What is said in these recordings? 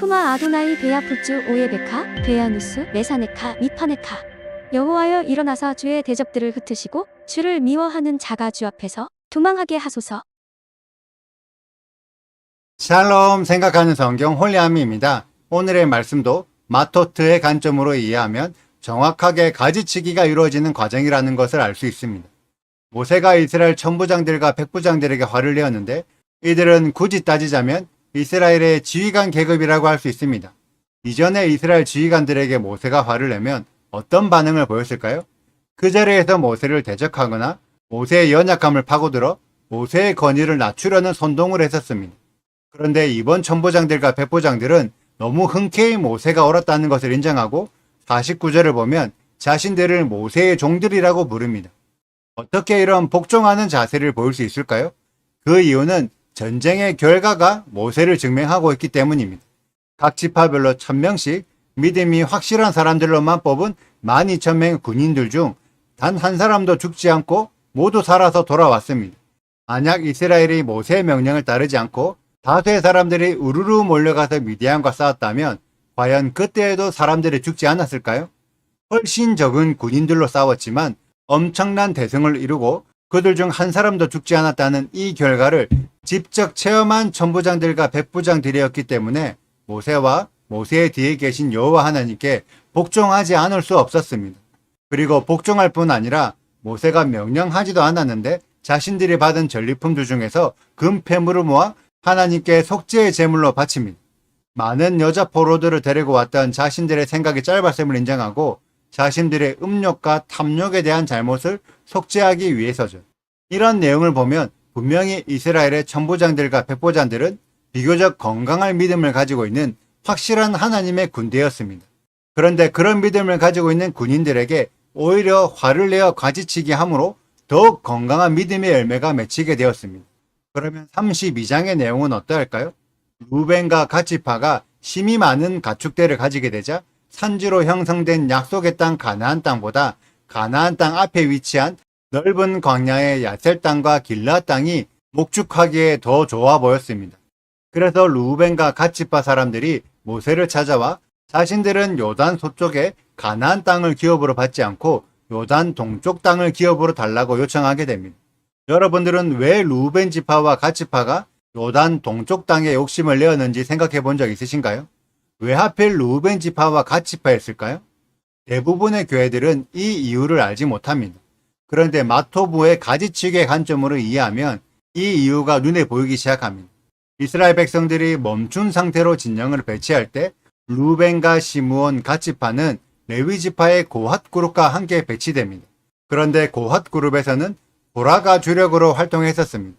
슈마 아도나이 베야푸츠 오예베카 베야누스 메사네카 미파네카. 여호와여 일어나사 주의 대적들을 흩으시고 주를 미워하는 자가 주 앞에서 도망하게 하소서. 샬롬 생각하는 성경 홀리아미입니다. 오늘의 말씀도 마토트의 관점으로 이해하면 정확하게 가지치기가 이루어지는 과정이라는 것을 알 수 있습니다. 모세가 이스라엘 천부장들과 백부장들에게 화를 내었는데 이들은 굳이 따지자면 이스라엘의 지휘관 계급이라고 할 수 있습니다. 이전에 이스라엘 지휘관들에게 모세가 화를 내면 어떤 반응을 보였을까요? 그 자리에서 모세를 대적하거나 모세의 연약함을 파고들어 모세의 권위를 낮추려는 선동을 했었습니다. 그런데 이번 천부장들과 백부장들은 너무 흔쾌히 모세가 옳았다는 것을 인정하고 49절을 보면 자신들을 모세의 종들이라고 부릅니다. 어떻게 이런 복종하는 자세를 보일 수 있을까요? 그 이유는 전쟁의 결과가 모세를 증명하고 있기 때문입니다. 각 지파별로 1000명씩 믿음이 확실한 사람들로만 뽑은 12,000명의 군인들 중 단 한 사람도 죽지 않고 모두 살아서 돌아왔습니다. 만약 이스라엘이 모세의 명령을 따르지 않고 다수의 사람들이 우르르 몰려가서 미디안과 싸웠다면 과연 그때에도 사람들이 죽지 않았을까요? 훨씬 적은 군인들로 싸웠지만 엄청난 대승을 이루고 그들 중 한 사람도 죽지 않았다는 이 결과를 직접 체험한 천부장들과 백부장들이었기 때문에 모세와 모세의 뒤에 계신 여호와 하나님께 복종하지 않을 수 없었습니다. 그리고 복종할 뿐 아니라 모세가 명령하지도 않았는데 자신들이 받은 전리품들 중에서 금폐물을 모아 하나님께 속죄의 제물로 바칩니다. 많은 여자 포로들을 데리고 왔던 자신들의 생각이 짧았음을 인정하고 자신들의 음욕과 탐욕에 대한 잘못을 속죄하기 위해서죠. 이런 내용을 보면 분명히 이스라엘의 천부장들과 백부장들은 비교적 건강한 믿음을 가지고 있는 확실한 하나님의 군대였습니다. 그런데 그런 믿음을 가지고 있는 군인들에게 오히려 화를 내어 가지치기 함으로 더욱 건강한 믿음의 열매가 맺히게 되었습니다. 그러면 32장의 내용은 어떠할까요? 루벤과 갓지파가 힘이 많은 가축대를 가지게 되자 산지로 형성된 약속의 땅 가나안 땅보다 가나안 땅 앞에 위치한 넓은 광야의 야셀 땅과 길라 땅이 목축하기에 더 좋아 보였습니다. 그래서 루벤과 갓지파 사람들이 모세를 찾아와 자신들은 요단 서쪽에 가나안 땅을 기업으로 받지 않고 요단 동쪽 땅을 기업으로 달라고 요청하게 됩니다. 여러분들은 왜 루벤 지파와 갓지파가 요단 동쪽 땅에 욕심을 내었는지 생각해 본 적 있으신가요? 왜 하필 루벤 지파와 갓지파였을까요? 대부분의 교회들은 이 이유를 알지 못합니다. 그런데 마토부의 가지치기의 관점으로 이해하면 이 이유가 눈에 보이기 시작합니다. 이스라엘 백성들이 멈춘 상태로 진영을 배치할 때 루벤과 시므온, 갓지파는 레위 지파의 고핫 그룹과 함께 배치됩니다. 그런데 고핫 그룹에서는 고라가 주력으로 활동했었습니다.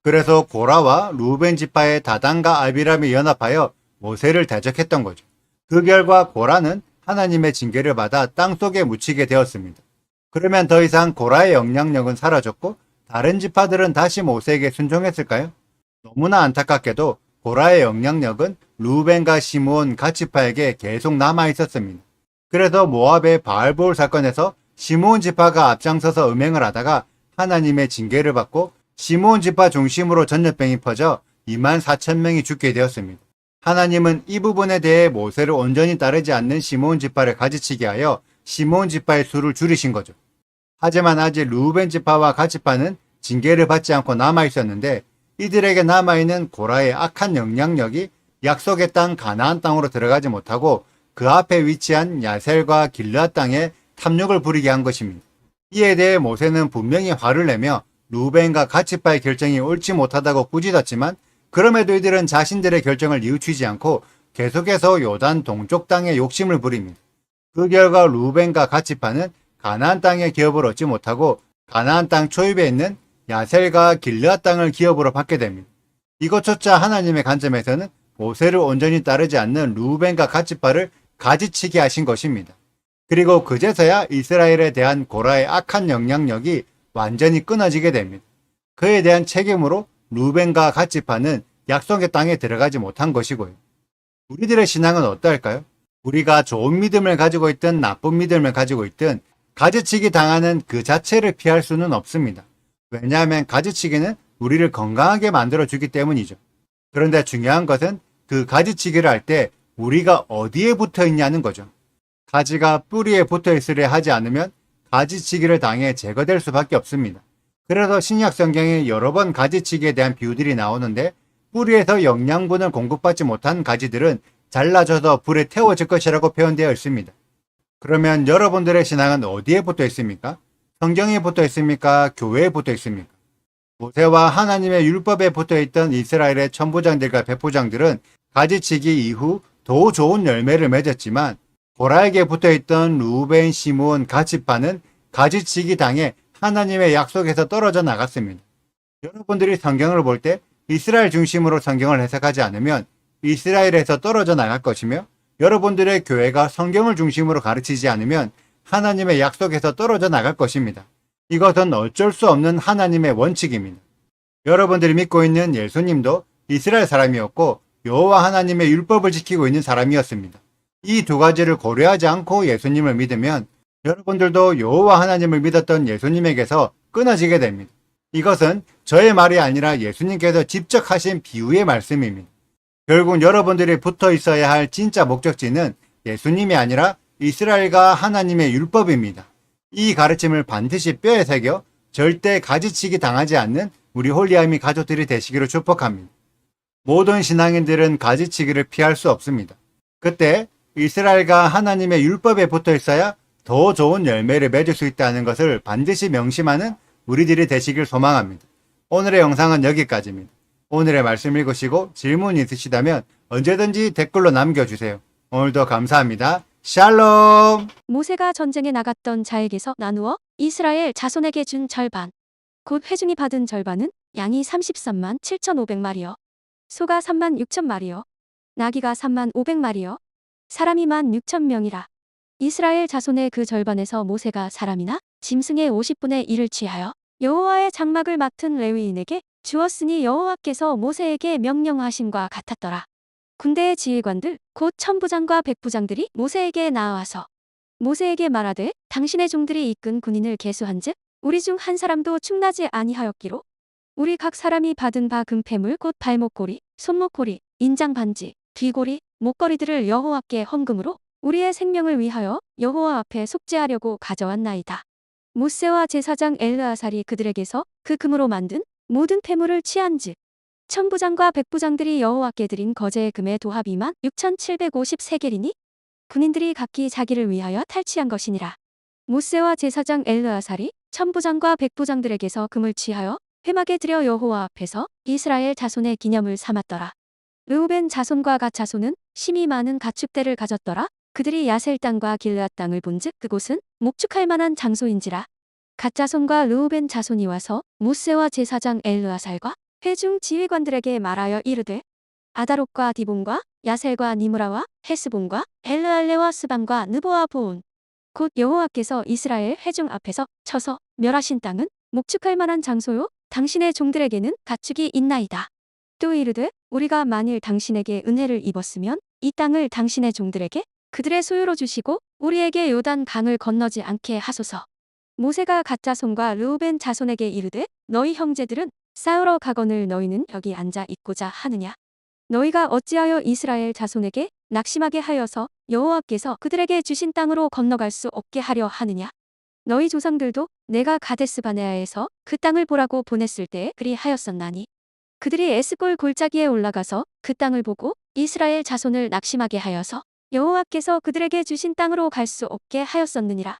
그래서 고라와 루벤 지파의 다단과 아비람이 연합하여 모세를 대적했던 거죠. 그 결과 고라는 하나님의 징계를 받아 땅속에 묻히게 되었습니다. 그러면 더 이상 고라의 영향력은 사라졌고 다른 지파들은 다시 모세에게 순종했을까요? 너무나 안타깝게도 고라의 영향력은 루벤과 시므온, 갓지파에게 계속 남아 있었습니다. 그래서 모압의 바알볼 사건에서 시므온 지파가 앞장서서 음행을 하다가 하나님의 징계를 받고 시므온 지파 중심으로 전염병이 퍼져 24,000명이 죽게 되었습니다. 하나님은 이 부분에 대해 모세를 온전히 따르지 않는 시므온 지파를 가지치게 하여 시므온 지파의 수를 줄이신 거죠. 하지만 아직 루벤 지파와 갓지파는 징계를 받지 않고 남아 있었는데 이들에게 남아있는 고라의 악한 영향력이 약속의 땅 가나안 땅으로 들어가지 못하고 그 앞에 위치한 야셀과 길라 땅에 탐욕을 부리게 한 것입니다. 이에 대해 모세는 분명히 화를 내며 루벤과 갓지파의 결정이 옳지 못하다고 꾸짖었지만 그럼에도 이들은 자신들의 결정을 뉘우치지 않고 계속해서 요단 동쪽 땅에 욕심을 부립니다. 그 결과 루벤과 갓지파는 가나안 땅의 기업을 얻지 못하고 가나안 땅 초입에 있는 야셀과 길르앗 땅을 기업으로 받게 됩니다. 이것조차 하나님의 관점에서는 모세를 온전히 따르지 않는 루벤과 갓지파를 가지치게 하신 것입니다. 그리고 그제서야 이스라엘에 대한 고라의 악한 영향력이 완전히 끊어지게 됩니다. 그에 대한 책임으로 루벤과 갓지파는 약속의 땅에 들어가지 못한 것이고요. 우리들의 신앙은 어떨까요? 우리가 좋은 믿음을 가지고 있든 나쁜 믿음을 가지고 있든 가지치기 당하는 그 자체를 피할 수는 없습니다. 왜냐하면 가지치기는 우리를 건강하게 만들어주기 때문이죠. 그런데 중요한 것은 그 가지치기를 할 때 우리가 어디에 붙어 있냐는 거죠. 가지가 뿌리에 붙어 있으려 하지 않으면 가지치기를 당해 제거될 수밖에 없습니다. 그래서 신약 성경에 여러 번 가지치기에 대한 비유들이 나오는데 뿌리에서 영양분을 공급받지 못한 가지들은 잘라져서 불에 태워질 것이라고 표현되어 있습니다. 그러면 여러분들의 신앙은 어디에 붙어 있습니까? 성경에 붙어 있습니까? 교회에 붙어 있습니까? 모세와 하나님의 율법에 붙어 있던 이스라엘의 천부장들과 백부장들은 가지치기 이후 더 좋은 열매를 맺었지만 고라에게 붙어 있던 루벤, 시므온, 갓지파는 가지치기 당해 하나님의 약속에서 떨어져 나갔습니다. 여러분들이 성경을 볼 때 이스라엘 중심으로 성경을 해석하지 않으면 이스라엘에서 떨어져 나갈 것이며 여러분들의 교회가 성경을 중심으로 가르치지 않으면 하나님의 약속에서 떨어져 나갈 것입니다. 이것은 어쩔 수 없는 하나님의 원칙입니다. 여러분들이 믿고 있는 예수님도 이스라엘 사람이었고 여호와 하나님의 율법을 지키고 있는 사람이었습니다. 이 두 가지를 고려하지 않고 예수님을 믿으면 여러분들도 여호와 하나님을 믿었던 예수님에게서 끊어지게 됩니다. 이것은 저의 말이 아니라 예수님께서 직접 하신 비유의 말씀입니다. 결국 여러분들이 붙어 있어야 할 진짜 목적지는 예수님이 아니라 이스라엘과 하나님의 율법입니다. 이 가르침을 반드시 뼈에 새겨 절대 가지치기 당하지 않는 우리 홀리아미 가족들이 되시기를 축복합니다. 모든 신앙인들은 가지치기를 피할 수 없습니다. 그때 이스라엘과 하나님의 율법에 붙어 있어야 더 좋은 열매를 맺을 수 있다는 것을 반드시 명심하는 우리들이 되시길 소망합니다. 오늘의 영상은 여기까지입니다. 오늘의 말씀 읽으시고 질문 있으시다면 언제든지 댓글로 남겨주세요. 오늘도 감사합니다. 샬롬! 모세가 전쟁에 나갔던 자에게서 나누어 이스라엘 자손에게 준 절반, 곧 회중이 받은 절반은 양이 33만 7,500마리요, 소가 3만 6천 마리요, 나귀가 3만 500마리요, 사람이 1만 6천 명이라. 이스라엘 자손의 그 절반에서 모세가 사람이나 짐승의 50분의 1을 취하여 여호와의 장막을 맡은 레위인에게 주었으니 여호와께서 모세에게 명령하심과 같았더라. 군대의 지휘관들 곧 천부장과 백부장들이 모세에게 나와서 모세에게 말하되 당신의 종들이 이끈 군인을 계수한즉 우리 중 한 사람도 충나지 아니하였기로 우리 각 사람이 받은 바 금패물 곧 발목고리, 손목고리, 인장반지, 귀고리, 목걸이들을 여호와께 헌금으로 우리의 생명을 위하여 여호와 앞에 속죄하려고 가져왔나이다. 모세와 제사장 엘르아살이 그들에게서 그 금으로 만든 모든 패물을 취한즉 천부장과 백부장들이 여호와께 드린 거제의 금의 도합 2만 6,753개리니 군인들이 각기 자기를 위하여 탈취한 것이니라. 모세와 제사장 엘르아살이 천부장과 백부장들에게서 금을 취하여 회막에 들여 여호와 앞에서 이스라엘 자손의 기념을 삼았더라. 르우벤 자손과 갓 자손은 심이 많은 가축대를 가졌더라. 그들이 야셀 땅과 길르앗 땅을 본즉 그곳은 목축할 만한 장소인지라. 갓 자손과 르우벤 자손이 와서 모세와 제사장 엘르아살과 회중 지휘관들에게 말하여 이르되 아다롯과 디본과 야셀과 니므라와 헤스본과 엘르알레와 스밤과 느보와 보온 곧 여호와께서 이스라엘 회중 앞에서 쳐서 멸하신 땅은 목축할 만한 장소요 당신의 종들에게는 가축이 있나이다. 또 이르되 우리가 만일 당신에게 은혜를 입었으면 이 땅을 당신의 종들에게 그들의 소유로 주시고 우리에게 요단 강을 건너지 않게 하소서. 모세가 갓 자손과 르우벤 자손에게 이르되 너희 형제들은 싸우러 가거늘 너희는 여기 앉아 있고자 하느냐. 너희가 어찌하여 이스라엘 자손에게 낙심하게 하여서 여호와께서 그들에게 주신 땅으로 건너갈 수 없게 하려 하느냐. 너희 조상들도 내가 가데스 바네아에서 그 땅을 보라고 보냈을 때에 그리하였었나니 그들이 에스골 골짜기에 올라가서 그 땅을 보고 이스라엘 자손을 낙심하게 하여서 여호와께서 그들에게 주신 땅으로 갈 수 없게 하였었느니라.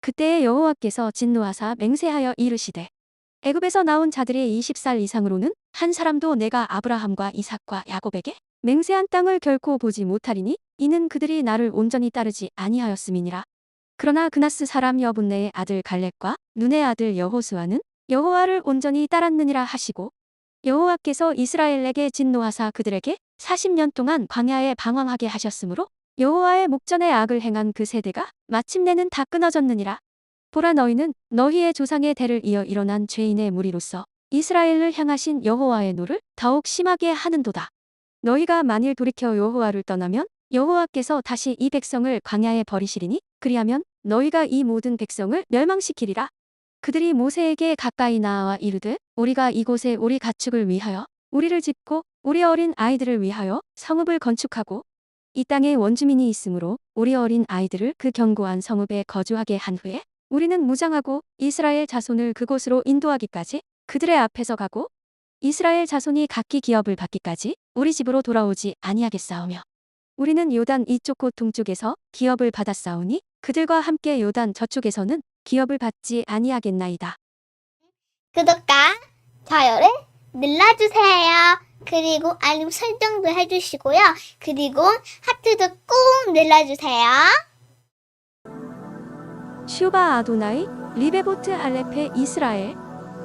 그때에 여호와께서 진노하사 맹세하여 이르시되 애굽에서 나온 자들의 20살 이상으로는 한 사람도 내가 아브라함과 이삭과 야곱에게 맹세한 땅을 결코 보지 못하리니 이는 그들이 나를 온전히 따르지 아니하였음이니라. 그러나 그나스 사람 여분네의 아들 갈렙과 눈의 아들 여호수아는 여호와를 온전히 따랐느니라 하시고 여호와께서 이스라엘에게 진노하사 그들에게 40년 동안 광야에 방황하게 하셨으므로 여호와의 목전에 악을 행한 그 세대가 마침내는 다 끊어졌느니라. 보라 너희는 너희의 조상의 대를 이어 일어난 죄인의 무리로서 이스라엘을 향하신 여호와의 노를 더욱 심하게 하는도다. 너희가 만일 돌이켜 여호와를 떠나면 여호와께서 다시 이 백성을 광야에 버리시리니 그리하면 너희가 이 모든 백성을 멸망시키리라. 그들이 모세에게 가까이 나아와 이르되 우리가 이곳에 우리 가축을 위하여 우리를 짓고 우리 어린 아이들을 위하여 성읍을 건축하고 이 땅에 원주민이 있으므로 우리 어린 아이들을 그 견고한 성읍에 거주하게 한 후에 우리는 무장하고 이스라엘 자손을 그곳으로 인도하기까지 그들의 앞에서 가고 이스라엘 자손이 각기 기업을 받기까지 우리 집으로 돌아오지 아니하겠사오며 우리는 요단 이쪽 곧 동쪽에서 기업을 받았사오니 그들과 함께 요단 저쪽에서는 기업을 받지 아니하겠나이다. 구독과 좋아요를 눌러주세요. 그리고 알림 설정도 해주시고요. 그리고 하트도 꼭 눌러주세요. 슈바 아도나이 리베보트 할레페 이스라엘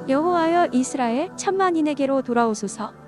여호와여 이스라엘 천만인에게로 돌아오소서.